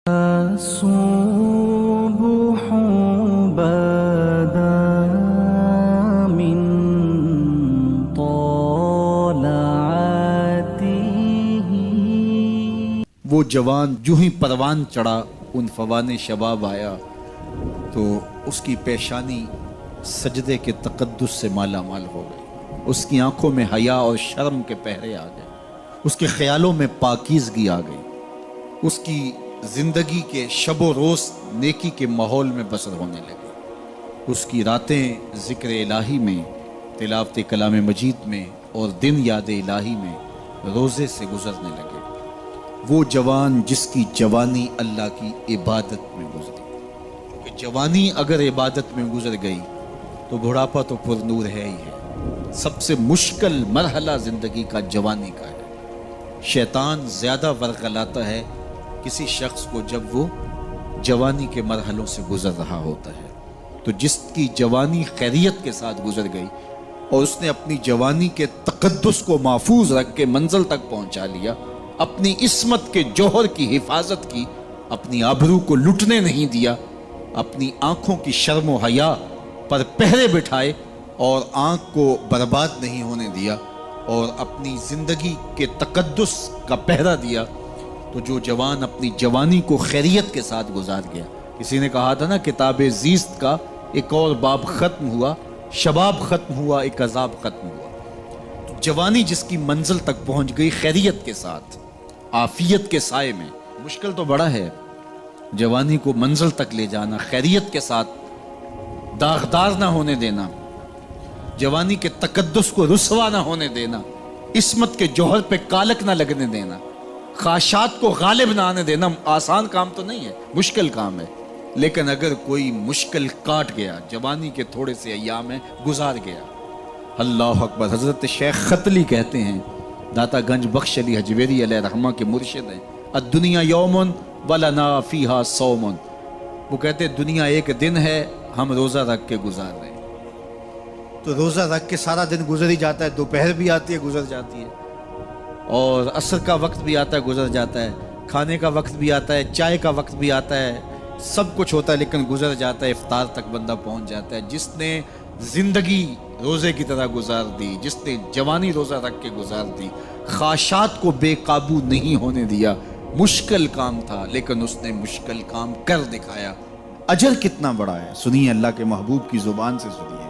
الصبح بدا من طلعته. وہ جوان جو ہی پروان چڑھا ان فوان شباب آیا تو اس کی پیشانی سجدے کے تقدس سے مالا مال ہو گئی، اس کی آنکھوں میں حیا اور شرم کے پہرے آ گئے، اس کے خیالوں میں پاکیزگی آ گئی، اس کی زندگی کے شب و روز نیکی کے ماحول میں بسر ہونے لگی، اس کی راتیں ذکر الہی میں، تلاوت کلام مجید میں اور دن یاد الہی میں روزے سے گزرنے لگے۔ وہ جوان جس کی جوانی اللہ کی عبادت میں گزری، کہ جوانی اگر عبادت میں گزر گئی تو بڑھاپا تو پر نور ہے ہی ہے۔ سب سے مشکل مرحلہ زندگی کا جوانی کا ہے۔ شیطان زیادہ ورغلاتا ہے کسی شخص کو جب وہ جوانی کے مرحلوں سے گزر رہا ہوتا ہے۔ تو جس کی جوانی خیریت کے ساتھ گزر گئی اور اس نے اپنی جوانی کے تقدس کو محفوظ رکھ کے منزل تک پہنچا لیا، اپنی عصمت کے جوہر کی حفاظت کی، اپنی آبرو کو لٹنے نہیں دیا، اپنی آنکھوں کی شرم و حیا پر پہرے بٹھائے اور آنکھ کو برباد نہیں ہونے دیا اور اپنی زندگی کے تقدس کا پہرا دیا، تو جو جوان اپنی جوانی کو خیریت کے ساتھ گزار گیا۔ کسی نے کہا تھا نا، کتاب زیست کا ایک اور باب ختم ہوا، شباب ختم ہوا، ایک عذاب ختم ہوا۔ تو جوانی جس کی منزل تک پہنچ گئی خیریت کے ساتھ، عافیت کے سائے میں۔ مشکل تو بڑا ہے جوانی کو منزل تک لے جانا، خیریت کے ساتھ، داغدار نہ ہونے دینا، جوانی کے تقدس کو رسوا نہ ہونے دینا، عصمت کے جوہر پہ کالک نہ لگنے دینا، خواہشات کو غالب نہ آنے دینا۔ آسان کام تو نہیں ہے، مشکل کام ہے، لیکن اگر کوئی مشکل کاٹ گیا، جوانی کے تھوڑے سے ایام میں گزار گیا۔ اللہ اکبر۔ حضرت شیخ ختلی کہتے ہیں، داتا گنج بخش علی حجویری علیہ رحمہ کے مرشد ہیں، الدنیا یومن ولنا فیہا صومن۔ وہ کہتے ہیں دنیا ایک دن ہے، ہم روزہ رکھ کے گزار رہے ہیں۔ تو روزہ رکھ کے سارا دن گزر ہی جاتا ہے، دوپہر بھی آتی ہے گزر جاتی ہے، اور عصر کا وقت بھی آتا ہے گزر جاتا ہے، کھانے کا وقت بھی آتا ہے، چائے کا وقت بھی آتا ہے، سب کچھ ہوتا ہے لیکن گزر جاتا ہے، افطار تک بندہ پہنچ جاتا ہے۔ جس نے زندگی روزے کی طرح گزار دی، جس نے جوانی روزہ رکھ کے گزار دی، خواہشات کو بے قابو نہیں ہونے دیا، مشکل کام تھا لیکن اس نے مشکل کام کر دکھایا۔ اجر کتنا بڑا ہے، سنیے اللہ کے محبوب کی زبان سے سنیے۔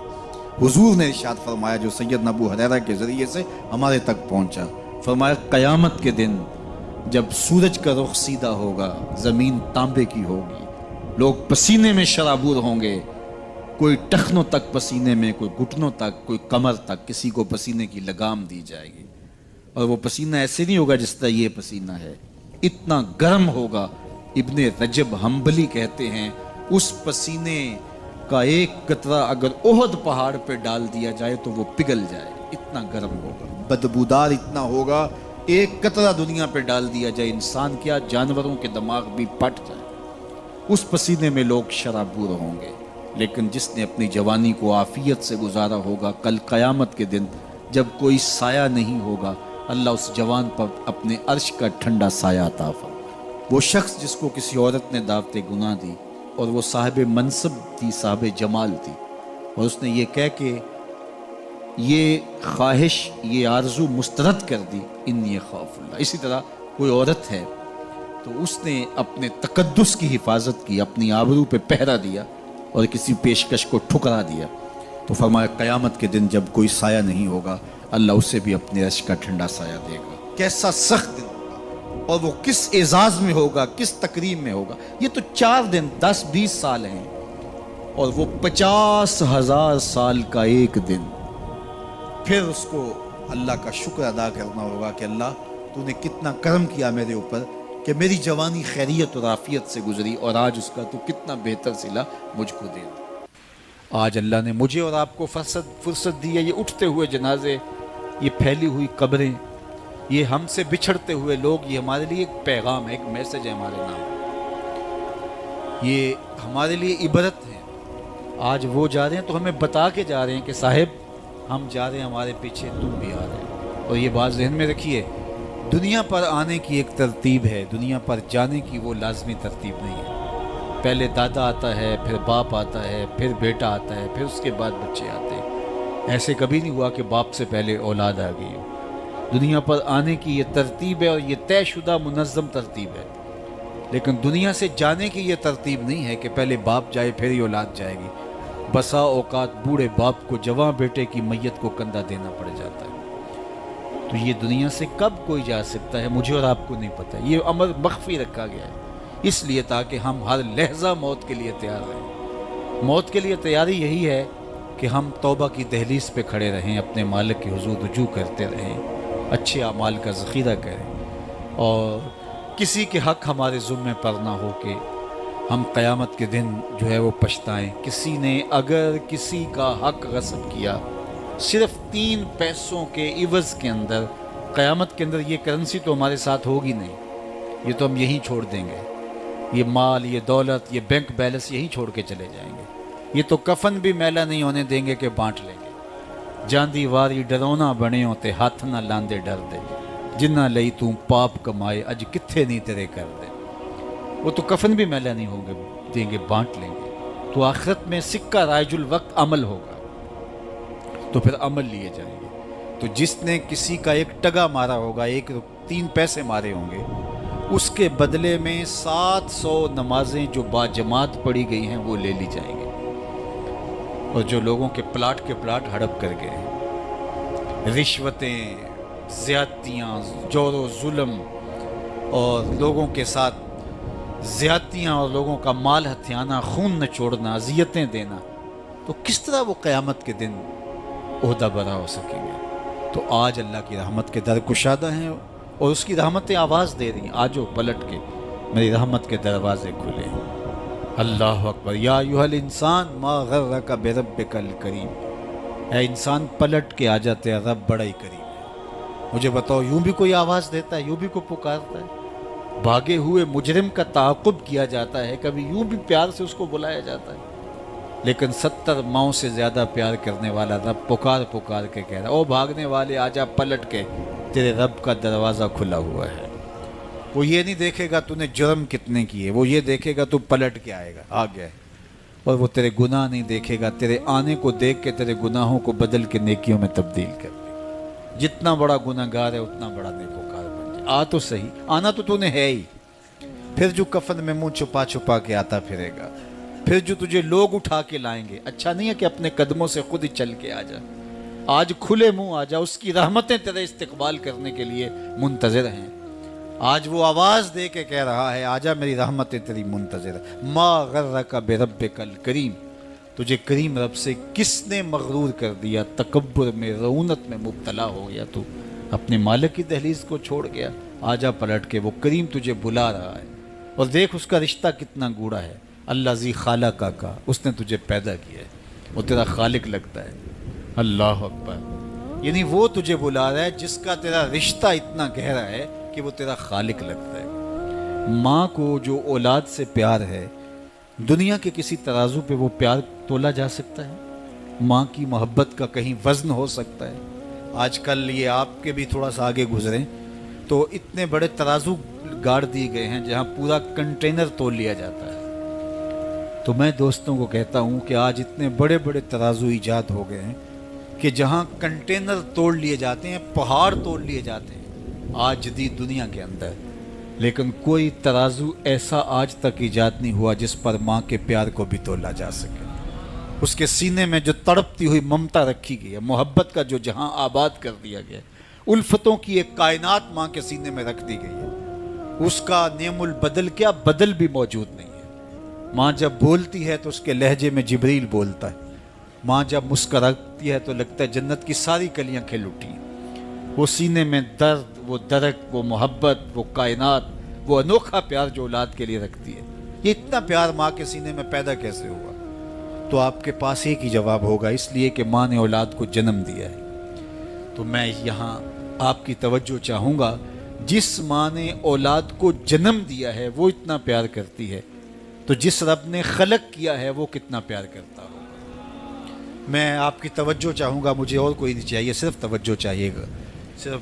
حضور نے ارشاد فرمایا جو سید ابو ہریرہ کے ذریعے سے ہمارے تک پہنچا، فرمایا قیامت کے دن جب سورج کا رخ سیدھا ہوگا، زمین تانبے کی ہوگی، لوگ پسینے میں شرابور ہوں گے، کوئی ٹخنوں تک پسینے میں، کوئی گھٹنوں تک، کوئی کمر تک، کسی کو پسینے کی لگام دی جائے گی، اور وہ پسینہ ایسے نہیں ہوگا جس طرح یہ پسینہ ہے، اتنا گرم ہوگا۔ ابن رجب حنبلی کہتے ہیں اس پسینے کا ایک قطرہ اگر احد پہاڑ پہ ڈال دیا جائے تو وہ پگھل جائے، اتنا گرم ہوگا، بدبودار اتنا ہوگا، ایک قطرہ دنیا پہ ڈال دیا جائے، انسان کیا جانوروں کے دماغ بھی پھٹ جائے، اس پسینے میں لوگ شرابور ہوں گے۔ لیکن جس نے اپنی جوانی کو عافیت سے گزارا ہوگا، کل قیامت کے دن جب کوئی سایہ نہیں ہوگا، اللہ اس جوان پر اپنے عرش کا ٹھنڈا سایہ عطا فرمائے۔ وہ شخص جس کو کسی عورت نے دعوت گناہ دی اور وہ صاحب منصب تھی، صاحب جمال تھی، اور اس نے یہ کہہ کے یہ خواہش، یہ آرزو مسترد کر دی، انی خاف اللہ۔ اسی طرح کوئی عورت ہے تو اس نے اپنے تقدس کی حفاظت کی، اپنی آبرو پہ پہرا دیا اور کسی پیشکش کو ٹھکرا دیا، تو فرمایا قیامت کے دن جب کوئی سایہ نہیں ہوگا، اللہ اسے بھی اپنے عرش کا ٹھنڈا سایہ دے گا۔ کیسا سخت دن ہوگا، اور وہ کس اعزاز میں ہوگا، کس تکریم میں ہوگا۔ یہ تو 4 دن 10-20 سال ہیں، اور وہ 50,000 سال کا ایک دن۔ پھر اس کو اللہ کا شکر ادا کرنا ہوگا کہ اللہ تو نے کتنا کرم کیا میرے اوپر کہ میری جوانی خیریت اور عافیت سے گزری، اور آج اس کا تو کتنا بہتر صلہ مجھ کو دے۔ آج اللہ نے مجھے اور آپ کو فرصت دی ہے، یہ اٹھتے ہوئے جنازے، یہ پھیلی ہوئی قبریں، یہ ہم سے بچھڑتے ہوئے لوگ، یہ ہمارے لیے ایک پیغام ہے، ایک میسج ہے ہمارے نام، یہ ہمارے لیے عبرت ہے۔ آج وہ جا رہے ہیں تو ہمیں بتا کے جا رہے ہیں کہ صاحب ہم جا رہے ہیں، ہمارے پیچھے تم بھی آ رہے ہیں۔ اور یہ بات ذہن میں رکھیے، دنیا پر آنے کی ایک ترتیب ہے، دنیا پر جانے کی وہ لازمی ترتیب نہیں ہے۔ پہلے دادا آتا ہے، پھر باپ آتا ہے، پھر بیٹا آتا ہے، پھر اس کے بعد بچے آتے ہیں۔ ایسے کبھی نہیں ہوا کہ باپ سے پہلے اولاد آ گئی ہو۔ دنیا پر آنے کی یہ ترتیب ہے اور یہ طے شدہ منظم ترتیب ہے، لیکن دنیا سے جانے کی یہ ترتیب نہیں ہے کہ پہلے باپ جائے پھر ہی اولاد جائے گی۔ بسا اوقات بوڑھے باپ کو جوان بیٹے کی میت کو کندھا دینا پڑ جاتا ہے۔ تو یہ دنیا سے کب کوئی جا سکتا ہے مجھے اور آپ کو نہیں پتہ۔ یہ امر مخفی رکھا گیا ہے اس لیے تاکہ ہم ہر لحظہ موت کے لیے تیار رہیں۔ موت کے لیے تیاری یہی ہے کہ ہم توبہ کی دہلیز پہ کھڑے رہیں، اپنے مالک کے حضور رجوع کرتے رہیں، اچھے اعمال کا ذخیرہ کریں، اور کسی کے حق ہمارے ذمے پر نہ ہو کہ ہم قیامت کے دن جو ہے وہ پچھتائیں۔ کسی نے اگر کسی کا حق غصب کیا صرف 3 پیسوں کے عوض کے اندر، قیامت کے اندر یہ کرنسی تو ہمارے ساتھ ہوگی نہیں، یہ تو ہم یہیں چھوڑ دیں گے، یہ مال، یہ دولت، یہ بینک بیلنس یہیں چھوڑ کے چلے جائیں گے۔ یہ تو کفن بھی میلا نہیں ہونے دیں گے کہ بانٹ لیں گے۔ جاندی واری ڈرونا بنے ہوتے ہاتھ نہ لاندے ڈر دے، جنہ لئی توں پاپ کمائے اج کتھے نہیں تیرے کر دے۔ وہ تو کفن بھی میلا نہیں ہوں گے دیں گے، بانٹ لیں گے۔ تو آخرت میں سکہ رائج الوقت عمل ہوگا، تو پھر عمل لیے جائیں گے۔ تو جس نے کسی کا ایک ٹگا مارا ہوگا، 3 پیسے مارے ہوں گے، اس کے بدلے میں 700 نمازیں جو با جماعت پڑھی گئی ہیں وہ لے لی جائیں گے، اور جو لوگوں کے پلاٹ ہڑپ کر گئے ہیں، رشوتیں، زیادتیاں، جور و ظلم، اور لوگوں کے ساتھ زیادتیاں اور لوگوں کا مال ہتھیانا، خون نچوڑنا، اذیتیں دینا، تو کس طرح وہ قیامت کے دن عہدہ برا ہو سکیں گے؟ تو آج اللہ کی رحمت کے در کشادہ ہیں اور اس کی رحمتیں آواز دے رہی ہیں، آجو پلٹ کے میری رحمت کے دروازے کھلے ہیں۔ اللہ اکبر۔ یا ایھا الانسان ما غرک بربک الکریم، اے انسان پلٹ کے آ جاتے، رب بڑا ہی کریم ہے۔ مجھے بتاؤ، یوں بھی کوئی آواز دیتا ہے، یوں بھی کوئی پکارتا ہے؟ بھاگے ہوئے مجرم کا تعاقب کیا جاتا ہے، کبھی یوں بھی پیار سے اس کو بلایا جاتا ہے، لیکن 70 ماؤں سے زیادہ پیار کرنے والا رب پکار پکار کے کہہ رہا ہے، او بھاگنے والے آجا پلٹ کے، تیرے رب کا دروازہ کھلا ہوا ہے۔ وہ یہ نہیں دیکھے گا تو نے جرم کتنے کیے، وہ یہ دیکھے گا تو پلٹ کے آئے گا، آ گیا ہے۔ اور وہ تیرے گناہ نہیں دیکھے گا، تیرے آنے کو دیکھ کے تیرے گناہوں کو بدل کے نیکیوں میں تبدیل کر دے گا۔ جتنا بڑا گناہ گار ہے اتنا بڑا نیکوکار بن جائے۔ آ تو صحیح، آنا تو نے ہے ہی، پھر جو کفن میں منہ چھپا چھپا کے آتا پھرے گا، پھر جو تجھے لوگ اٹھا کے لائیں گے۔ اچھا نہیں ہے کہ اپنے قدموں سے خود ہی چل کے آ جا، آج کھلے منہ آ جا، اس کی رحمتیں تیرے استقبال کرنے کے لیے منتظر ہیں۔ آج وہ آواز دے کے کہہ رہا ہے، آجا میری رحمتیں تیری منتظر ہے۔ ما غرک بربک الکریم، تجھے کریم رب سے کس نے مغرور کر دیا؟ تکبر میں، رعونت میں مبتلا ہو گیا، تو اپنے مالک کی دہلیز کو چھوڑ گیا۔ آجا پلٹ کے، وہ کریم تجھے بلا رہا ہے، اور دیکھ اس کا رشتہ کتنا گوڑا ہے۔ اللہ ذی خالقہ کا، اس نے تجھے پیدا کیا ہے، وہ تیرا خالق لگتا ہے۔ اللہ اکبر۔ یعنی وہ تجھے بلا رہا ہے جس کا تیرا رشتہ اتنا گہرا ہے کہ وہ تیرا خالق لگتا ہے۔ ماں کو جو اولاد سے پیار ہے، دنیا کے کسی ترازو پہ وہ پیار تولا جا سکتا ہے؟ ماں کی محبت کا کہیں وزن ہو سکتا ہے؟ آج کل یہ آپ کے بھی تھوڑا سا آگے گزریں تو اتنے بڑے ترازو گاڑ دیے گئے ہیں جہاں پورا کنٹینر تول لیا جاتا ہے۔ تو میں دوستوں کو کہتا ہوں کہ آج اتنے بڑے بڑے ترازو ایجاد ہو گئے ہیں کہ جہاں کنٹینر توڑ لیے جاتے ہیں، پہاڑ توڑ لیے جاتے ہیں آج جدید دنیا کے اندر، لیکن کوئی ترازو ایسا آج تک ایجاد نہیں ہوا جس پر ماں کے پیار کو بھی تولا جا سکے۔ اس کے سینے میں جو تڑپتی ہوئی ممتا رکھی گئی ہے، محبت کا جو جہاں آباد کر دیا گیا، الفتوں کی ایک کائنات ماں کے سینے میں رکھ دی گئی ہے، اس کا نعم البدل کیا بدل بھی موجود نہیں ہے۔ ماں جب بولتی ہے تو اس کے لہجے میں جبریل بولتا ہے، ماں جب مسکراتی ہے تو لگتا ہے جنت کی ساری کلیاں کھل اٹھی ہیں۔ وہ سینے میں درد، وہ درک، وہ محبت، وہ کائنات، وہ انوکھا پیار جو اولاد کے لیے رکھتی ہے، یہ اتنا پیار ماں کے سینے میں پیدا کیسے ہوا؟ تو آپ کے پاس ایک ہی جواب ہوگا، اس لیے کہ ماں نے اولاد کو جنم دیا ہے۔ تو میں یہاں آپ کی توجہ چاہوں گا، جس ماں نے اولاد کو جنم دیا ہے وہ اتنا پیار کرتی ہے، تو جس رب نے خلق کیا ہے وہ کتنا پیار کرتا ہوگا۔ میں آپ کی توجہ چاہوں گا، مجھے اور کوئی نہیں چاہیے، صرف توجہ چاہیے گا، صرف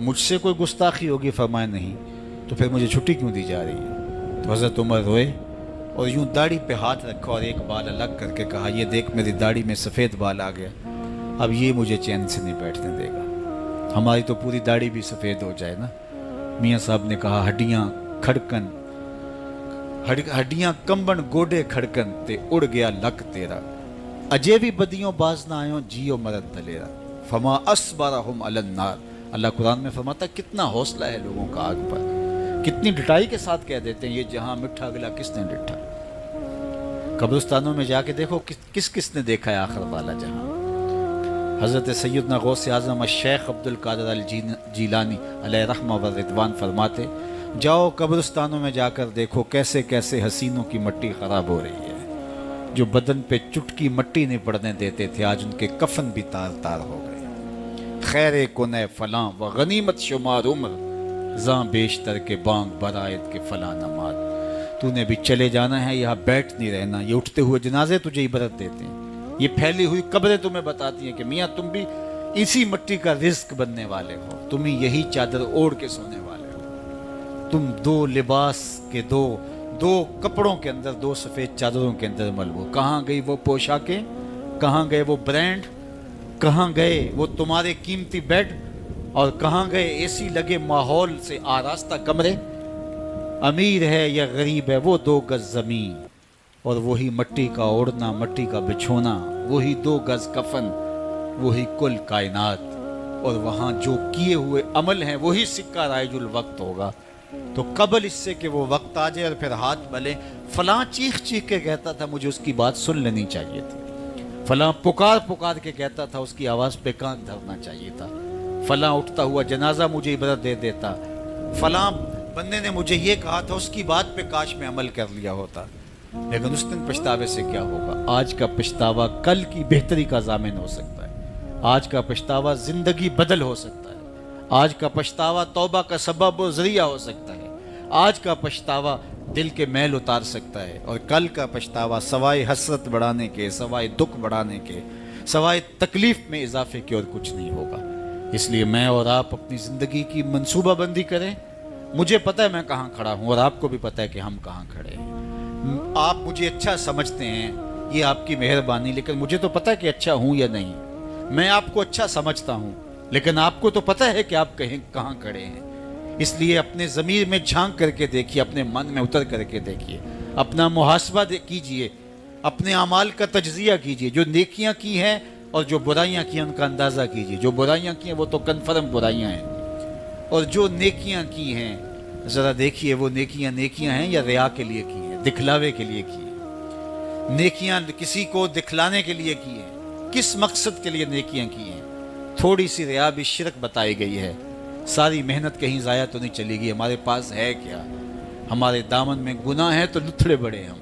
مجھ سے کوئی گستاخی ہوگی؟ فرمایا نہیں. تو پھر مجھے چھٹی کیوں دی جا رہی ہے؟ تو حضرت عمر روئے اور یوں داڑھی پہ ہاتھ رکھا اور ایک بال الگ کر کے کہا یہ دیکھ میری داڑھی میں سفید بال آ گیا، اب یہ مجھے چین سے نہیں بیٹھنے دے گا. ہماری تو پوری داڑھی بھی سفید ہو جائے نا. میاں صاحب نے کہا ہڈیاں کھڑکن، ہڈیاں کمبن گوڈے کھڑکن تے اڑ گیا لک تیرا، اجے بھی بدیوں باز نہ آئوں جیو مرد دلیرا، فما اسبرہم علی النار. اللہ قرآن میں فرماتا ہے کتنا حوصلہ ہے لوگوں کا آگ پر، کتنی ڈٹائی کے ساتھ کہہ دیتے ہیں یہ جہاں مٹھا گلا کس نے ڈٹھا. قبرستانوں میں جا کے دیکھو کس نے دیکھا ہے آخر والا جہاں. حضرت سیدنا غوث اعظم الشیخ عبد القادر الجیلانی علیہ رحمہ و رضوان فرماتے جاؤ قبرستانوں میں جا کر دیکھو کیسے کیسے حسینوں کی مٹی خراب ہو رہی ہے. جو بدن پہ چٹکی مٹی نہیں پڑنے دیتے تھے آج ان کے کفن بھی تار تار ہو گئے. خیر کنے فلاں و غنیمت شمار عمر زاں بیشتر کے بانگ برائت کے فلاں نماز. تو نے بھی چلے جانا ہے، یہاں بیٹھ نہیں رہنا. یہ اٹھتے ہوئے جنازے تجھے عبرت دیتے ہیں، یہ پھیلی ہوئی قبریں تمہیں بتاتی ہیں کہ میاں تم بھی اسی مٹی کا رزق بننے والے ہو، تم ہی یہی چادر اوڑھ کے سونے والے ہو. تم دو لباس کے دو کپڑوں کے اندر، دو سفید چادروں کے اندر ملبو. کہاں گئی وہ پوشاکیں، کہاں گئے وہ برانڈ، کہاں گئے وہ تمہارے قیمتی بیڈ، اور کہاں گئے اے سی لگے ماحول سے آراستہ کمرے. امیر ہے یا غریب ہے وہ 2 گز زمین اور وہی مٹی کا اوڑھنا، مٹی کا بچھونا، وہی 2 گز کفن، وہی کل کائنات. اور وہاں جو کیے ہوئے عمل ہیں وہی سکہ رائج الوقت ہوگا. تو قبل اس سے کہ وہ وقت آ جائے اور پھر ہاتھ ملے، فلاں چیخ کے کہتا تھا مجھے اس کی بات سن لینی چاہیے تھی، فلاں پکار کے کہتا تھا اس کی آواز پہ کان دھرنا چاہیے تھا، فلاں اٹھتا ہوا جنازہ مجھے عبرت دے دیتا، فلاں بندے نے مجھے یہ کہا تھا اس کی بات پہ کاش میں عمل کر لیا ہوتا. لیکن اس دن پچھتاوے سے کیا ہوگا؟ آج کا پچھتاوا کل کی بہتری کا ضامن ہو سکتا ہے، آج کا پچھتاوا زندگی بدل ہو سکتا ہے، آج کا پچھتاوا توبہ کا سبب و ذریعہ ہو سکتا ہے، آج کا پچھتاوا دل کے میل اتار سکتا ہے، اور کل کا پچھتاوا سوائے حسرت بڑھانے کے، سوائے دکھ بڑھانے کے، سوائے تکلیف میں اضافے کے اور کچھ نہیں ہوگا. اس لیے میں اور آپ اپنی زندگی کی منصوبہ بندی کریں. مجھے پتہ ہے میں کہاں کھڑا ہوں اور آپ کو بھی پتہ ہے کہ ہم کہاں کھڑے ہیں. آپ مجھے اچھا سمجھتے ہیں، یہ آپ کی مہربانی، لیکن مجھے تو پتہ ہے کہ اچھا ہوں یا نہیں. میں آپ کو اچھا سمجھتا ہوں لیکن آپ کو تو پتہ ہے کہ آپ کہاں کھڑے ہیں. اس لیے اپنے ضمیر میں جھانک کر کے دیکھیے، اپنے من میں اتر کر کے دیکھیے، اپنا محاسبہ کیجئے، اپنے اعمال کا تجزیہ کیجئے. جو نیکیاں کی ہیں اور جو برائیاں کی ہیں ان کا اندازہ کیجئے. جو برائیاں کی ہیں وہ تو کنفرم برائیاں ہیں، اور جو نیکیاں کی ہیں ذرا دیکھیے وہ نیکیاں ہیں یا ریا کے لیے کی ہیں، دکھلاوے کے لیے کی ہیں. نیکیاں کسی کو دکھلانے کے لیے کی ہیں، کس مقصد کے لیے نیکیاں کی ہیں؟ تھوڑی سی ریا بھی شرک بتائی گئی ہے. ساری محنت کہیں ضائع تو نہیں چلی گئی. ہمارے پاس ہے کیا؟ ہمارے دامن میں گناہ ہے تو لتھڑے بڑے ہم.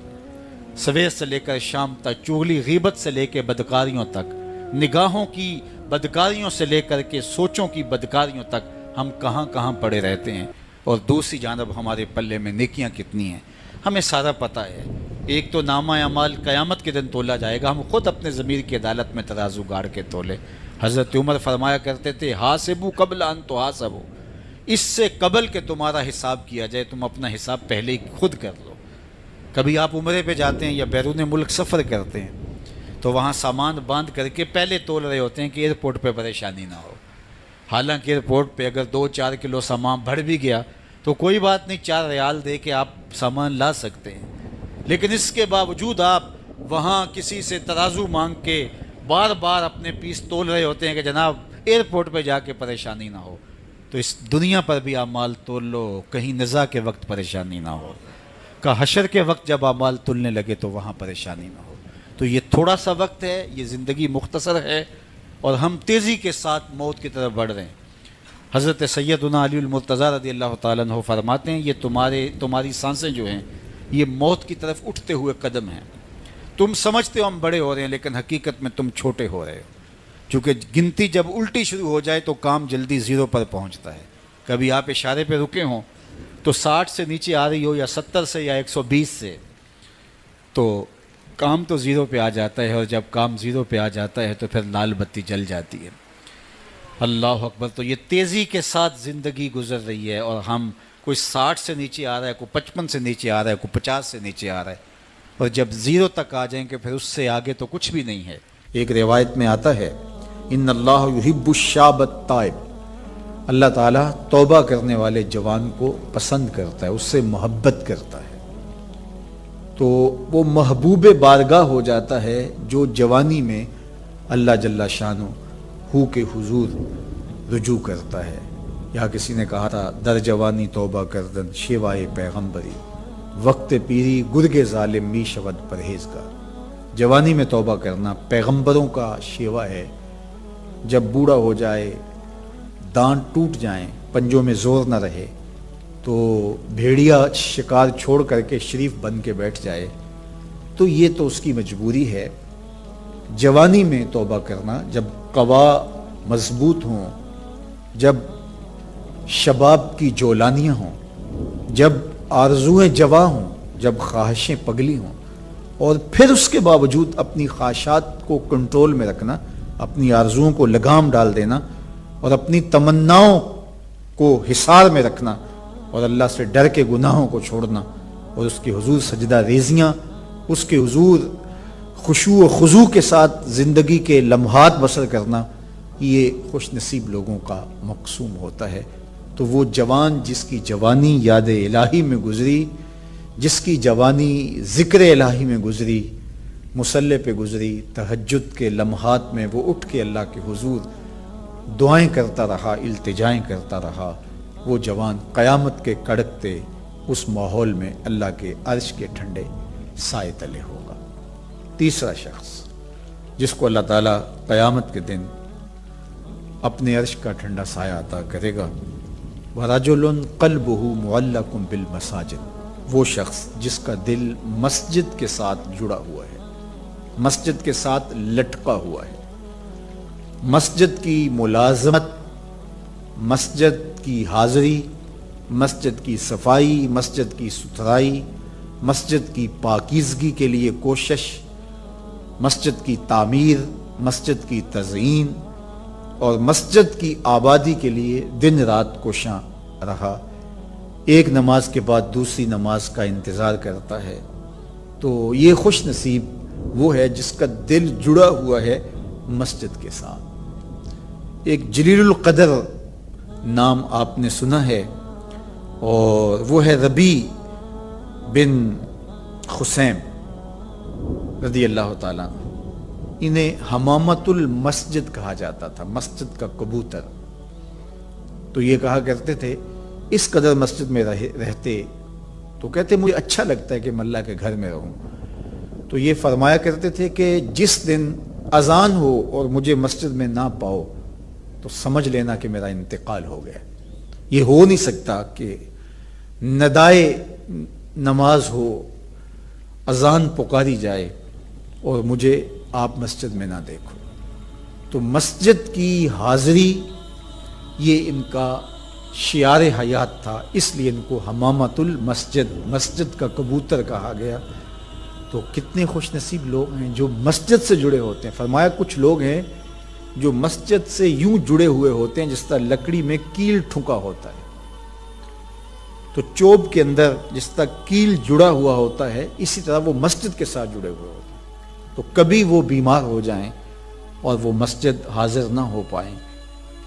سویر سے لے کر شام تک، چغلی غیبت سے لے کے بدکاریوں تک، نگاہوں کی بدکاریوں سے لے کر کے سوچوں کی بدکاریوں تک ہم کہاں پڑے رہتے ہیں. اور دوسری جانب ہمارے پلے میں نیکیاں کتنی ہیں ہمیں سارا پتہ ہے. ایک تو نامہ اعمال قیامت کے دن تولا جائے گا، ہم خود اپنے ضمیر کی عدالت میں ترازو گاڑ کے تولے. حضرت عمر فرمایا کرتے تھے حاسبو قبل ان تحاسبو، اس سے قبل کہ تمہارا حساب کیا جائے تم اپنا حساب پہلے ہی خود کر لو. کبھی آپ عمرے پہ جاتے ہیں یا بیرون ملک سفر کرتے ہیں تو وہاں سامان باندھ کر کے پہلے تول رہے ہوتے ہیں کہ ایئرپورٹ پہ پریشانی نہ ہو. حالانکہ ایئرپورٹ پہ اگر 2-4 کلو سامان بڑھ بھی گیا تو کوئی بات نہیں، 4 ریال دے کے آپ سامان لا سکتے ہیں. لیکن اس کے باوجود آپ وہاں کسی سے ترازو مانگ کے بار بار اپنے پیس تول رہے ہوتے ہیں کہ جناب ایئرپورٹ پہ جا کے پریشانی نہ ہو. تو اس دنیا پر بھی اعمال تول لو، کہیں نزاع کے وقت پریشانی نہ ہو، کہ حشر کے وقت جب اعمال تلنے لگے تو وہاں پریشانی نہ ہو. تو یہ تھوڑا سا وقت ہے، یہ زندگی مختصر ہے اور ہم تیزی کے ساتھ موت کی طرف بڑھ رہے ہیں. حضرت سیدنا علی المرتضیٰ رضی اللہ تعالیٰ عنہ فرماتے ہیں یہ تمہاری سانسیں جو ہیں یہ موت کی طرف اٹھتے ہوئے قدم ہیں. تم سمجھتے ہو ہم بڑے ہو رہے ہیں لیکن حقیقت میں تم چھوٹے ہو رہے ہو. چونکہ گنتی جب الٹی شروع ہو جائے تو کام جلدی 0 پر پہنچتا ہے. کبھی آپ اشارے پہ رکے ہوں تو 60 سے نیچے آ رہی ہو یا 70 سے یا 120 سے تو کام تو 0 پہ آ جاتا ہے، اور جب کام 0 پہ آ جاتا ہے تو پھر لال بتی جل جاتی ہے. اللہ اکبر. تو یہ تیزی کے ساتھ زندگی گزر رہی ہے اور ہم کوئی 60 سے نیچے آ رہا ہے, کوئی 55 سے نیچے آ رہا ہے, کوئی 50 سے نیچے آ رہا ہے, اور جب 0 تک آ جائیں کہ پھر اس سے آگے تو کچھ بھی نہیں ہے. ایک روایت میں آتا ہے ان اللہ یحب الشاب التائب, اللہ تعالیٰ توبہ کرنے والے جوان کو پسند کرتا ہے, اس سے محبت کرتا ہے. تو وہ محبوب بارگاہ ہو جاتا ہے جو جوانی میں اللہ جل شانہ ہو کے حضور رجوع کرتا ہے. یا کسی نے کہا تھا در جوانی توبہ کردن شیوائے پیغمبری, وقت پیری گرگ ظالم می شود پرہیزگار. جوانی میں توبہ کرنا پیغمبروں کا شیوا ہے. جب بوڑھا ہو جائے, دانت ٹوٹ جائیں, پنجوں میں زور نہ رہے, تو بھیڑیا شکار چھوڑ کر کے شریف بن کے بیٹھ جائے, تو یہ تو اس کی مجبوری ہے. جوانی میں توبہ کرنا جب قوا مضبوط ہوں, جب شباب کی جولانیاں ہوں, جب آرزوئیں جواں ہوں, جب خواہشیں پگلی ہوں, اور پھر اس کے باوجود اپنی خواہشات کو کنٹرول میں رکھنا, اپنی آرزوؤں کو لگام ڈال دینا, اور اپنی تمناؤں کو حصار میں رکھنا, اور اللہ سے ڈر کے گناہوں کو چھوڑنا, اور اس کے حضور سجدہ ریزیاں, اس کے حضور خشوع و خضوع کے ساتھ زندگی کے لمحات بسر کرنا, یہ خوش نصیب لوگوں کا مقسوم ہوتا ہے. تو وہ جوان جس کی جوانی یاد الہی میں گزری, جس کی جوانی ذکر الہی میں گزری, مصلی پہ گزری, تہجد کے لمحات میں وہ اٹھ کے اللہ کے حضور دعائیں کرتا رہا, التجائیں کرتا رہا, وہ جوان قیامت کے کڑکتے اس ماحول میں اللہ کے عرش کے ٹھنڈے سائے تلے ہوگا. تیسرا شخص جس کو اللہ تعالیٰ قیامت کے دن اپنے عرش کا ٹھنڈا سایہ عطا کرے گا, وَرَجُلٌ قَلْبُهُ مُعَلَّقٌ بِالْمَسَاجِدِ, وہ شخص جس کا دل مسجد کے ساتھ جڑا ہوا ہے, مسجد کے ساتھ لٹکا ہوا ہے. مسجد کی ملازمت, مسجد کی حاضری, مسجد کی صفائی, مسجد کی ستھرائی, مسجد کی پاکیزگی کے لیے کوشش, مسجد کی تعمیر, مسجد کی تزئین اور مسجد کی آبادی کے لیے دن رات کوشاں رہا. ایک نماز کے بعد دوسری نماز کا انتظار کرتا ہے. تو یہ خوش نصیب وہ ہے جس کا دل جڑا ہوا ہے مسجد کے ساتھ. ایک جلیل القدر نام آپ نے سنا ہے, اور وہ ہے ربی بن خسیم رضی اللہ تعالیٰ. انہیں حمامت المسجد کہا جاتا تھا, مسجد کا کبوتر. تو یہ کہا کرتے تھے اس قدر مسجد میں رہتے تو کہتے مجھے اچھا لگتا ہے کہ میں اللہ کے گھر میں رہوں. تو یہ فرمایا کرتے تھے کہ جس دن اذان ہو اور مجھے مسجد میں نہ پاؤ تو سمجھ لینا کہ میرا انتقال ہو گیا. یہ ہو نہیں سکتا کہ ندائے نماز ہو, اذان پکاری جائے اور مجھے آپ مسجد میں نہ دیکھو. تو مسجد کی حاضری یہ ان کا شعار حیات تھا, اس لیے ان کو حمامت المسجد, مسجد کا کبوتر کہا گیا. تو کتنے خوش نصیب لوگ ہیں جو مسجد سے جڑے ہوتے ہیں. فرمایا کچھ لوگ ہیں جو مسجد سے یوں جڑے ہوئے ہوتے ہیں جس طرح لکڑی میں کیل ٹھکا ہوتا ہے. تو چوب کے اندر جس طرح کیل جڑا ہوا ہوتا ہے, اسی طرح وہ مسجد کے ساتھ جڑے ہوئے ہوتے ہیں. تو کبھی وہ بیمار ہو جائیں اور وہ مسجد حاضر نہ ہو پائیں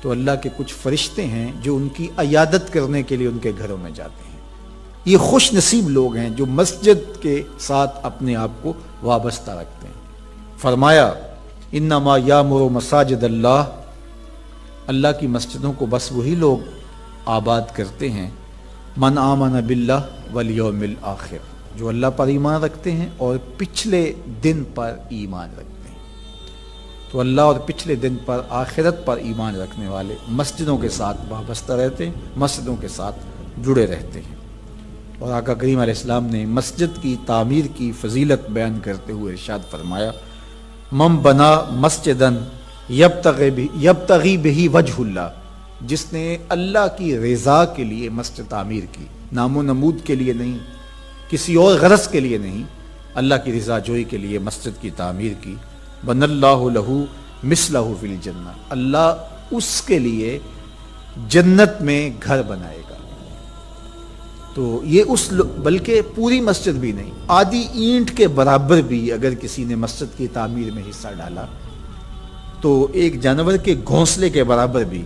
تو اللہ کے کچھ فرشتے ہیں جو ان کی عیادت کرنے کے لیے ان کے گھروں میں جاتے ہیں. یہ خوش نصیب لوگ ہیں جو مسجد کے ساتھ اپنے آپ کو وابستہ رکھتے ہیں. فرمایا انما یامر مساجد اللہ, اللہ کی مسجدوں کو بس وہی لوگ آباد کرتے ہیں من آمن باللہ والیوم الآخر, جو اللہ پر ایمان رکھتے ہیں اور پچھلے دن پر ایمان رکھتے ہیں. تو اللہ اور پچھلے دن پر, آخرت پر ایمان رکھنے والے مسجدوں کے ساتھ وابستہ رہتے ہیں, مسجدوں کے ساتھ جڑے رہتے ہیں. اور آقا کریم علیہ السلام نے مسجد کی تعمیر کی فضیلت بیان کرتے ہوئے ارشاد فرمایا من بنا مسجدن یبتغی بہی وجہ اللہ, جس نے اللہ کی رضا کے لیے مسجد تعمیر کی, نام و نمود کے لیے نہیں, کسی اور غرض کے لیے نہیں, اللہ کی رضا جوئی کے لیے مسجد کی تعمیر کی, بن اللہ لہو مثلہ فی الجنہ, اللہ اس کے لیے جنت میں گھر بنائے گا. تو یہ بلکہ پوری مسجد بھی نہیں، آدھی اینٹ کے برابر بھی اگر کسی نے مسجد کی تعمیر میں حصہ ڈالا، تو ایک جانور کے گھونسلے کے برابر بھی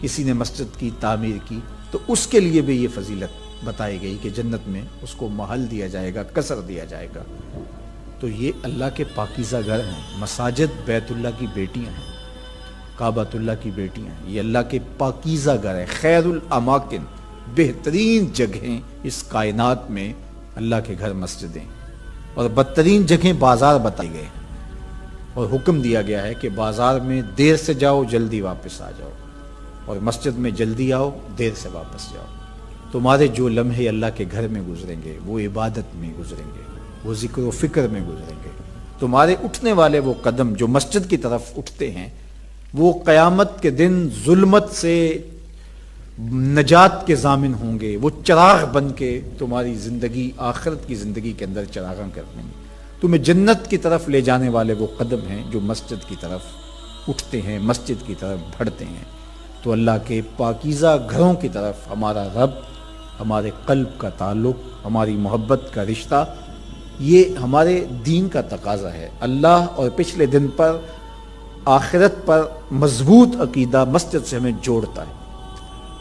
کسی نے مسجد کی تعمیر کی، تو اس کے لیے بھی یہ فضیلت بتائی گئی کہ جنت میں اس کو محل دیا جائے گا، قصر دیا جائے گا. تو یہ اللہ کے پاکیزہ گھر ہیں. مساجد بیت اللہ کی بیٹیاں ہیں، کعبۃ اللہ کی بیٹیاں ہیں. یہ اللہ کے پاکیزہ گھر ہے. خیر الاماکن، بہترین جگہیں اس کائنات میں اللہ کے گھر مسجدیں، اور بدترین جگہیں بازار بتائی گئے ہیں، اور حکم دیا گیا ہے کہ بازار میں دیر سے جاؤ جلدی واپس آ جاؤ، اور مسجد میں جلدی آؤ دیر سے واپس جاؤ. تمہارے جو لمحے اللہ کے گھر میں گزریں گے وہ عبادت میں گزریں گے، وہ ذکر و فکر میں گزریں گے. تمہارے اٹھنے والے وہ قدم جو مسجد کی طرف اٹھتے ہیں، وہ قیامت کے دن ظلمت سے نجات کے ضامن ہوں گے. وہ چراغ بن کے تمہاری زندگی، آخرت کی زندگی کے اندر چراغاں کر دیں گے. تمہیں جنت کی طرف لے جانے والے وہ قدم ہیں جو مسجد کی طرف اٹھتے ہیں، مسجد کی طرف بڑھتے ہیں. تو اللہ کے پاکیزہ گھروں کی طرف ہمارا رب، ہمارے قلب کا تعلق، ہماری محبت کا رشتہ، یہ ہمارے دین کا تقاضا ہے. اللہ اور پچھلے دن پر، آخرت پر مضبوط عقیدہ مسجد سے ہمیں جوڑتا ہے.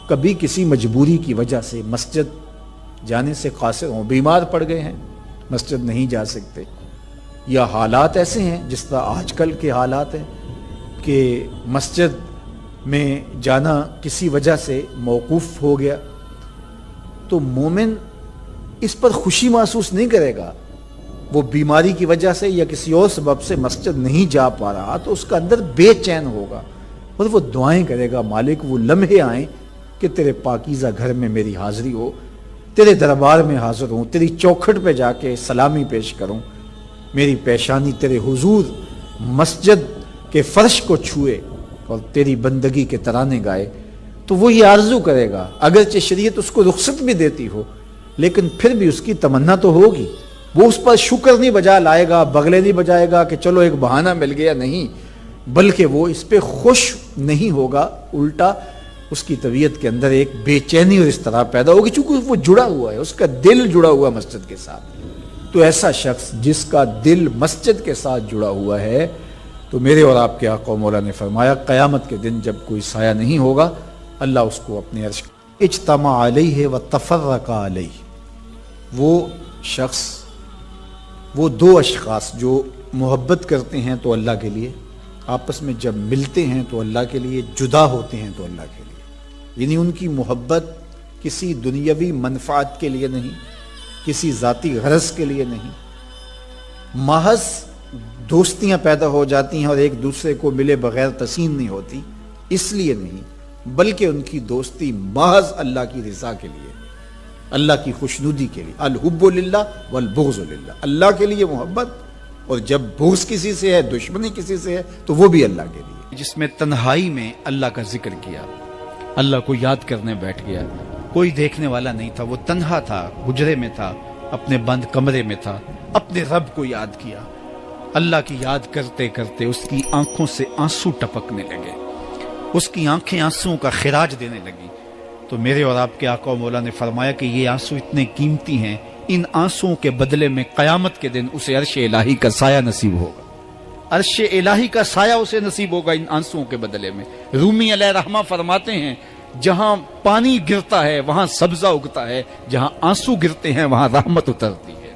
کبھی کسی مجبوری کی وجہ سے مسجد جانے سے قاصر ہوں، بیمار پڑ گئے ہیں، مسجد نہیں جا سکتے، یا حالات ایسے ہیں جس طرح آج کل کے حالات ہیں کہ مسجد میں جانا کسی وجہ سے موقوف ہو گیا، تو مومن اس پر خوشی محسوس نہیں کرے گا. وہ بیماری کی وجہ سے یا کسی اور سبب سے مسجد نہیں جا پا رہا تو اس کا اندر بے چین ہوگا، اور وہ دعائیں کرے گا، مالک وہ لمحے آئیں کہ تیرے پاکیزہ گھر میں میری حاضری ہو، تیرے دربار میں حاضر ہوں، تیری چوکھٹ پہ جا کے سلامی پیش کروں، میری پیشانی تیرے حضور مسجد کے فرش کو چھوئے اور تیری بندگی کے ترانے گائے. تو وہ یہ آرزو کرے گا، اگرچہ شریعت اس کو رخصت بھی دیتی ہو، لیکن پھر بھی اس کی تمنا تو ہوگی. وہ اس پر شکر نہیں بجا لائے گا، بغلے نہیں بجائے گا کہ چلو ایک بہانہ مل گیا، نہیں، بلکہ وہ اس پہ خوش نہیں ہوگا، الٹا اس کی طبیعت کے اندر ایک بے چینی اور اضطراب پیدا ہوگی، چونکہ وہ جڑا ہوا ہے، اس کا دل جڑا ہوا مسجد کے ساتھ. تو ایسا شخص جس کا دل مسجد کے ساتھ جڑا ہوا ہے، تو میرے اور آپ کے آقا و مولا نے فرمایا قیامت کے دن جب کوئی سایہ نہیں ہوگا، اللہ اس کو اپنے عرش اجتمع علیہ و تفرق علیہ. وہ شخص، وہ دو اشخاص جو محبت کرتے ہیں تو اللہ کے لیے، آپس میں جب ملتے ہیں تو اللہ کے لیے، جدا ہوتے ہیں تو اللہ کے لیے. یعنی ان کی محبت کسی دنیاوی منفعت کے لیے نہیں، کسی ذاتی غرض کے لیے نہیں. محض دوستیاں پیدا ہو جاتی ہیں اور ایک دوسرے کو ملے بغیر تسین نہیں ہوتی، اس لیے نہیں، بلکہ ان کی دوستی محض اللہ کی رضا کے لیے، اللہ کی خوشنودی کے لیے. الحب للہ والبغض للہ، اللہ کے لیے محبت، اور جب بغض کسی سے ہے، دشمنی کسی سے ہے، تو وہ بھی اللہ کے لیے. جس میں تنہائی میں اللہ کا ذکر کیا، اللہ کو یاد کرنے بیٹھ گیا، کوئی دیکھنے والا نہیں تھا، وہ تنہا تھا، حجرے میں تھا، اپنے بند کمرے میں تھا، اپنے رب کو یاد کیا. اللہ کی یاد کرتے کرتے اس کی آنکھوں سے آنسو ٹپکنے لگے، اس کی آنکھیں آنسوؤں کا خراج دینے لگی. تو میرے اور آپ کے آقا و مولا نے فرمایا کہ یہ آنسو اتنے قیمتی ہیں، ان آنسوؤں کے بدلے میں قیامت کے دن اسے عرش الہی کا سایہ نصیب ہوگا. عرش الہی کا سایہ اسے نصیب ہوگا ان آنسوؤں کے بدلے میں. رومی علیہ رحمہ فرماتے ہیں جہاں پانی گرتا ہے وہاں سبزہ اگتا ہے، جہاں آنسو گرتے ہیں وہاں رحمت اترتی ہے.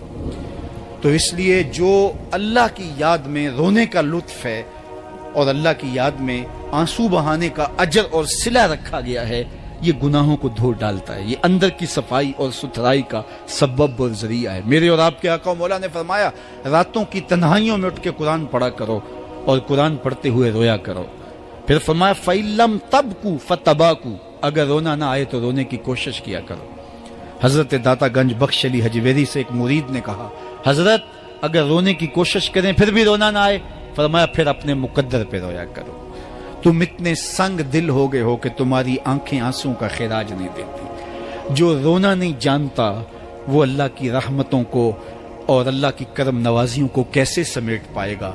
تو اس لیے جو اللہ کی یاد میں رونے کا لطف ہے اور اللہ کی یاد میں آنسو بہانے کا اجر اور صلہ رکھا گیا ہے، یہ گناہوں کو دھو ڈالتا ہے، یہ اندر کی صفائی اور ستھرائی کا سبب اور ذریعہ ہے. میرے اور آپ کے آقا و مولا نے فرمایا راتوں کی تنہائیوں میں اٹھ کے قرآن پڑھا کرو اور قرآن پڑھتے ہوئے رویا کرو. پھر فرمایا فَإِلَّمْ تَبْكُوا فَتَبَاكُوا، اگر رونا نہ آئے تو رونے کی کوشش کیا کرو. حضرت داتا گنج بخش علی حجویری سے ایک مرید نے کہا حضرت اگر رونے کی کوشش کریں پھر بھی رونا نہ آئے، فرمایا پھر اپنے مقدر پہ رویا کرو. تم اتنے سنگ دل ہو گئے ہو کہ تمہاری آنکھیں آنسوں کا خراج نہیں دیتی. جو رونا نہیں جانتا وہ اللہ کی رحمتوں کو اور اللہ کی کرم نوازیوں کو کیسے سمیٹ پائے گا.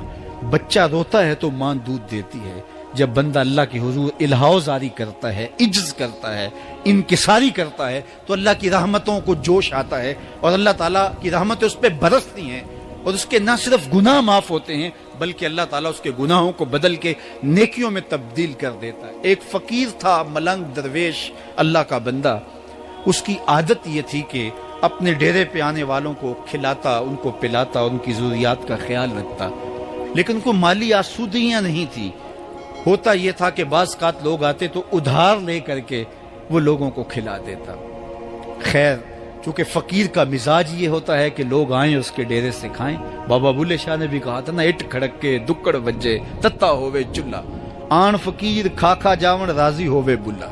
بچہ روتا ہے تو ماں دودھ دیتی ہے، جب بندہ اللہ کی حضور الہاؤ زاری کرتا ہے، عجز کرتا ہے، انکساری کرتا ہے، تو اللہ کی رحمتوں کو جوش آتا ہے اور اللہ تعالیٰ کی رحمتیں اس پہ برستی ہیں، اور اس کے نہ صرف گناہ معاف ہوتے ہیں بلکہ اللہ تعالیٰ اس کے گناہوں کو بدل کے نیکیوں میں تبدیل کر دیتا ہے۔ ایک فقیر تھا، ملنگ درویش، اللہ کا بندہ، اس کی عادت یہ تھی کہ اپنے ڈیرے پہ آنے والوں کو کھلاتا، ان کو پلاتا، ان کی ضروریات کا خیال رکھتا، لیکن کو مالی آسودگیاں نہیں تھی۔ ہوتا یہ تھا کہ بعض اوقات لوگ آتے تو ادھار لے کر کے وہ لوگوں کو کھلا دیتا۔ خیر، چونکہ فقیر کا مزاج یہ ہوتا ہے کہ لوگ آئیں اس کے ڈیرے سے کھائیں۔ بابا بلے شاہ نے بھی کہا تھا نا، اٹ کھڑک کے دکڑ بجے تتا ہووے چلا، آن فقیر کھا کھا جاون راضی ہووے بلا۔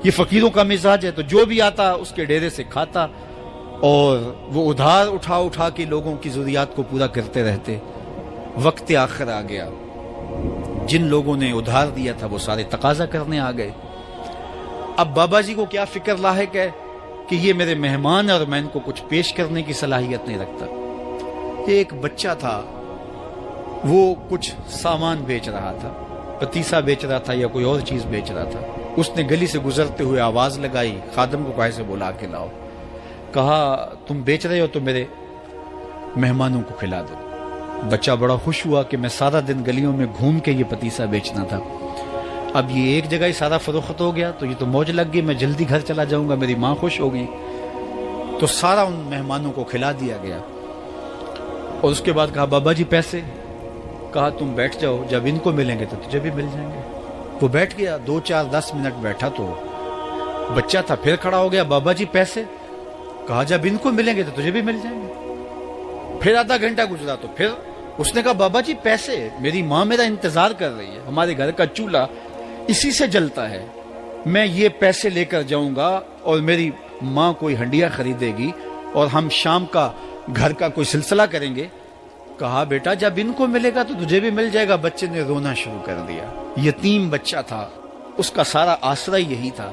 یہ فقیروں کا مزاج ہے، تو جو بھی آتا اس کے ڈیرے سے کھاتا اور وہ ادھار اٹھا اٹھا کے لوگوں کی ضروریات کو پورا کرتے رہتے۔ وقت آخر آ گیا، جن لوگوں نے ادھار دیا تھا وہ سارے تقاضا کرنے آ گئے۔ اب بابا جی کو کیا فکر لاحق ہے کہ یہ میرے مہمان اور میں ان کو کچھ پیش کرنے کی صلاحیت نہیں رکھتا۔ ایک بچہ تھا، وہ کچھ سامان بیچ رہا تھا، پتیسا بیچ رہا تھا یا کوئی اور چیز بیچ رہا تھا۔ اس نے گلی سے گزرتے ہوئے آواز لگائی، خادم کو کہا سے بلا کے لاؤ، کہا تم بیچ رہے ہو تو میرے مہمانوں کو کھلا دو۔ بچہ بڑا خوش ہوا کہ میں سارا دن گلیوں میں گھوم کے یہ پتیسا بیچنا تھا، اب یہ ایک جگہ ہی سارا فروخت ہو گیا تو یہ تو موج لگ گئی، میں جلدی گھر چلا جاؤں گا، میری ماں خوش ہوگی۔ تو سارا ان مہمانوں کو کھلا دیا گیا، اور اس کے بعد کہا بابا جی پیسے؟ کہا تم بیٹھ جاؤ، جب ان کو ملیں گے تو تجھے بھی مل جائیں گے۔ وہ بیٹھ گیا، 2 4 10 منٹ بیٹھا تو بچہ تھا، پھر کھڑا ہو گیا، بابا جی پیسے؟ کہا جب ان کو ملیں گے تو تجھے بھی مل جائیں گے۔ پھر آدھا گھنٹہ گزرا تو پھر اس نے کہا بابا جی پیسے؟ میری ماں میرا انتظار کر رہی ہے، ہمارے گھر کا چولہا اسی سے جلتا ہے، میں یہ پیسے لے کر جاؤں گا اور میری ماں کوئی ہنڈیا خریدے گی اور ہم شام کا گھر کا کوئی سلسلہ کریں گے۔ کہا بیٹا جب ان کو ملے گا تو تجھے بھی مل جائے گا۔ بچے نے رونا شروع کر دیا، یتیم بچہ تھا، اس کا سارا آسرا یہی تھا،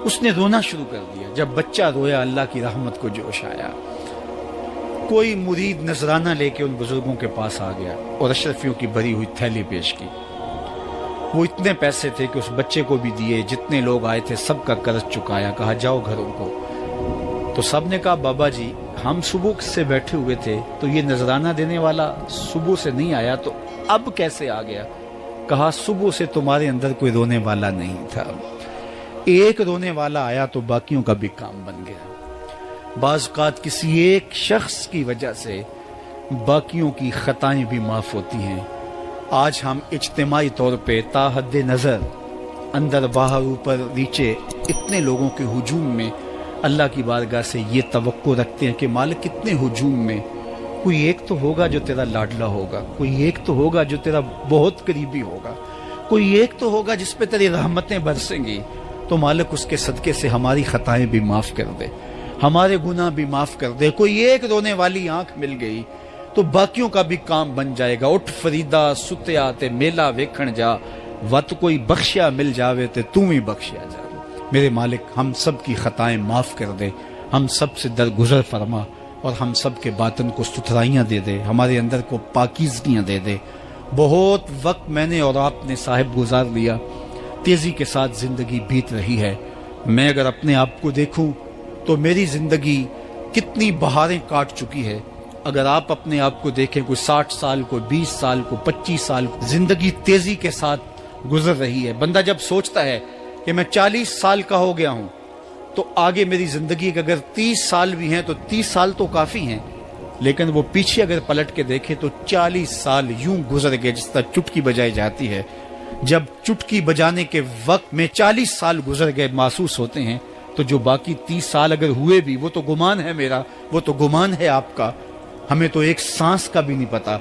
اس نے رونا شروع کر دیا۔ جب بچہ رویا اللہ کی رحمت کو جوش آیا، کوئی مرید نذرانہ لے کے ان بزرگوں کے پاس آ گیا اور اشرفیوں کی بھری ہوئی تھیلی پیش کی۔ وہ اتنے پیسے تھے کہ اس بچے کو بھی دیے، جتنے لوگ آئے تھے سب کا قرض چکایا، کہا جاؤ گھروں کو۔ تو سب نے کہا بابا جی ہم صبح سے بیٹھے ہوئے تھے تو یہ نذرانہ دینے والا صبح سے نہیں آیا، تو اب کیسے آ گیا؟ کہا صبح سے تمہارے اندر کوئی رونے والا نہیں تھا، ایک رونے والا آیا تو باقیوں کا بھی کام بن گیا۔ بعض اوقات کسی ایک شخص کی وجہ سے باقیوں کی خطائیں بھی معاف ہوتی ہیں۔ آج ہم اجتماعی طور پہ تا حد نظر اندر باہر اوپر نیچے اتنے لوگوں کے ہجوم میں اللہ کی بارگاہ سے یہ توقع رکھتے ہیں کہ مالک کتنے ہجوم میں کوئی ایک تو ہوگا جو تیرا لاڈلا ہوگا، کوئی ایک تو ہوگا جو تیرا بہت قریبی ہوگا، کوئی ایک تو ہوگا جس پہ تیری رحمتیں برسیں گی۔ تو مالک اس کے صدقے سے ہماری خطائیں بھی معاف کر دے، ہمارے گناہ بھی معاف کر دے۔ کوئی ایک رونے والی آنکھ مل گئی تو باقیوں کا بھی کام بن جائے گا۔ اٹھ فریدا ستیا تے میلہ ویکھن جا، وت کوئی بخشیا مل جاوے تے توں ہی بخشیا جا۔ میرے مالک ہم سب کی خطائیں معاف کر دے، ہم سب سے درگزر فرما اور ہم سب کے باطن کو ستھرائیاں دے دے، ہمارے اندر کو پاکیزگیاں دے دے۔ بہت وقت میں نے اور آپ نے صاحب گزار لیا، تیزی کے ساتھ زندگی بیت رہی ہے۔ میں اگر اپنے آپ کو دیکھوں تو میری زندگی کتنی بہاریں کاٹ چکی ہے۔ اگر آپ اپنے آپ کو دیکھیں، کوئی 60 سال، کوئی 20 سال، کوئی 25 سال، زندگی تیزی کے ساتھ گزر رہی ہے۔ بندہ جب سوچتا ہے کہ میں 40 سال کا ہو گیا ہوں تو آگے میری زندگی کے اگر 30 سال بھی ہیں تو 30 سال تو کافی ہیں، لیکن وہ پیچھے اگر پلٹ کے دیکھے تو 40 سال یوں گزر گئے جس طرح چٹکی بجائی جاتی ہے۔ جب چٹکی بجانے کے وقت میں 40 سال گزر گئے محسوس ہوتے ہیں، تو جو باقی 30 سال اگر ہوئے بھی وہ تو گمان ہے میرا، وہ تو گمان ہے آپ کا، ہمیں تو ایک سانس کا بھی نہیں پتا۔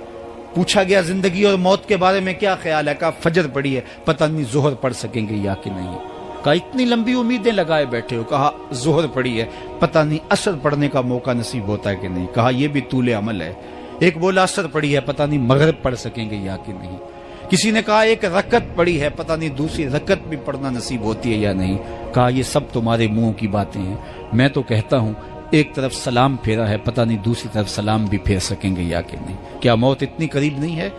پوچھا گیا زندگی اور موت کے بارے میں کیا خیال ہے؟ کہا فجر پڑی ہے، پتہ نہیں ظہر پڑھ سکیں گے یا کہ نہیں۔ کہا اتنی لمبی امیدیں لگائے بیٹھے ہو، کہا ظہر پڑی ہے، پتہ نہیں عصر پڑھنے کا موقع نصیب ہوتا ہے کہ نہیں۔ کہا یہ بھی طول عمل ہے۔ ایک بولا عصر پڑی ہے، پتہ نہیں مغرب پڑھ سکیں گے یا کہ نہیں۔ کسی نے کہا ایک رکعت پڑی ہے، پتہ نہیں دوسری رکعت بھی پڑھنا نصیب ہوتی ہے یا نہیں۔ کہا یہ سب تمہارے منہوں کی باتیں ہیں، میں تو کہتا ہوں ایک طرف سلام پھیرا ہے، پتہ نہیں دوسری طرف سلام بھی پھیر سکیں گے یا کہ نہیں۔ کیا موت اتنی قریب نہیں ہے؟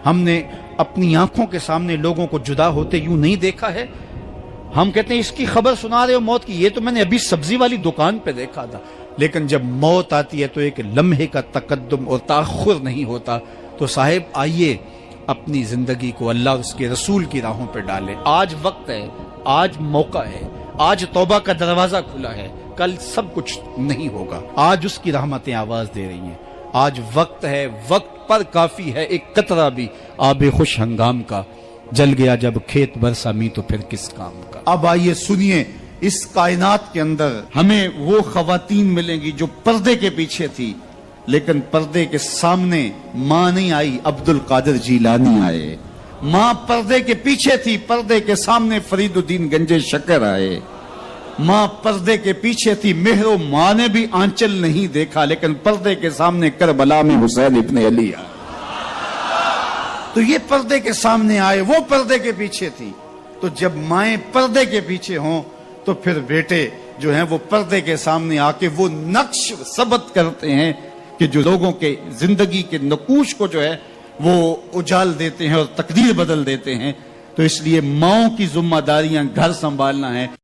ہم نے اپنی آنکھوں کے سامنے لوگوں کو جدا ہوتے یوں نہیں دیکھا ہے. ہم کہتے ہیں اس کی خبر سنا رہے ہو موت کی، یہ تو میں نے ابھی سبزی والی دکان پہ دیکھا تھا. لیکن جب موت آتی ہے تو ایک لمحے کا تقدم اور تاخر نہیں ہوتا. تو صاحب آئیے اپنی زندگی کو اللہ اور اس کے رسول کی راہوں پہ ڈالے. آج وقت ہے، آج موقع ہے، آج توبہ کا دروازہ کھلا ہے. کل سب کچھ نہیں ہوگا. آج اس کی رحمتیں آواز دے رہی ہیں. آج وقت ہے، وقت پر کافی ہے ایک قطرہ بھی آب خوش ہنگام کا. جل گیا جب کھیت برسا می تو پھر کس کام کا. اب آئیے سنیے، اس کائنات کے اندر ہمیں وہ خواتین ملیں گی جو پردے کے پیچھے تھی، لیکن پردے کے سامنے ماں نہیں آئی، عبد القادر جیلانی آئے. ماں پردے کے پیچھے تھی، پردے کے سامنے فرید الدین گنج شکر آئے. ماں پردے کے پیچھے تھی، مہر و ماں نے بھی آنچل نہیں دیکھا، لیکن پردے کے سامنے کربلا میں حسین ابن علی آئے. تو یہ پردے کے سامنے آئے، وہ پردے کے پیچھے تھی. تو جب مائیں پردے کے پیچھے ہوں تو پھر بیٹے جو ہیں وہ پردے کے سامنے آ کے وہ نقش ثبت کرتے ہیں کہ جو لوگوں کے زندگی کے نقوش کو جو ہے وہ اجال دیتے ہیں اور تقدیر بدل دیتے ہیں. تو اس لیے ماؤں کی ذمہ داریاں گھر سنبھالنا ہے.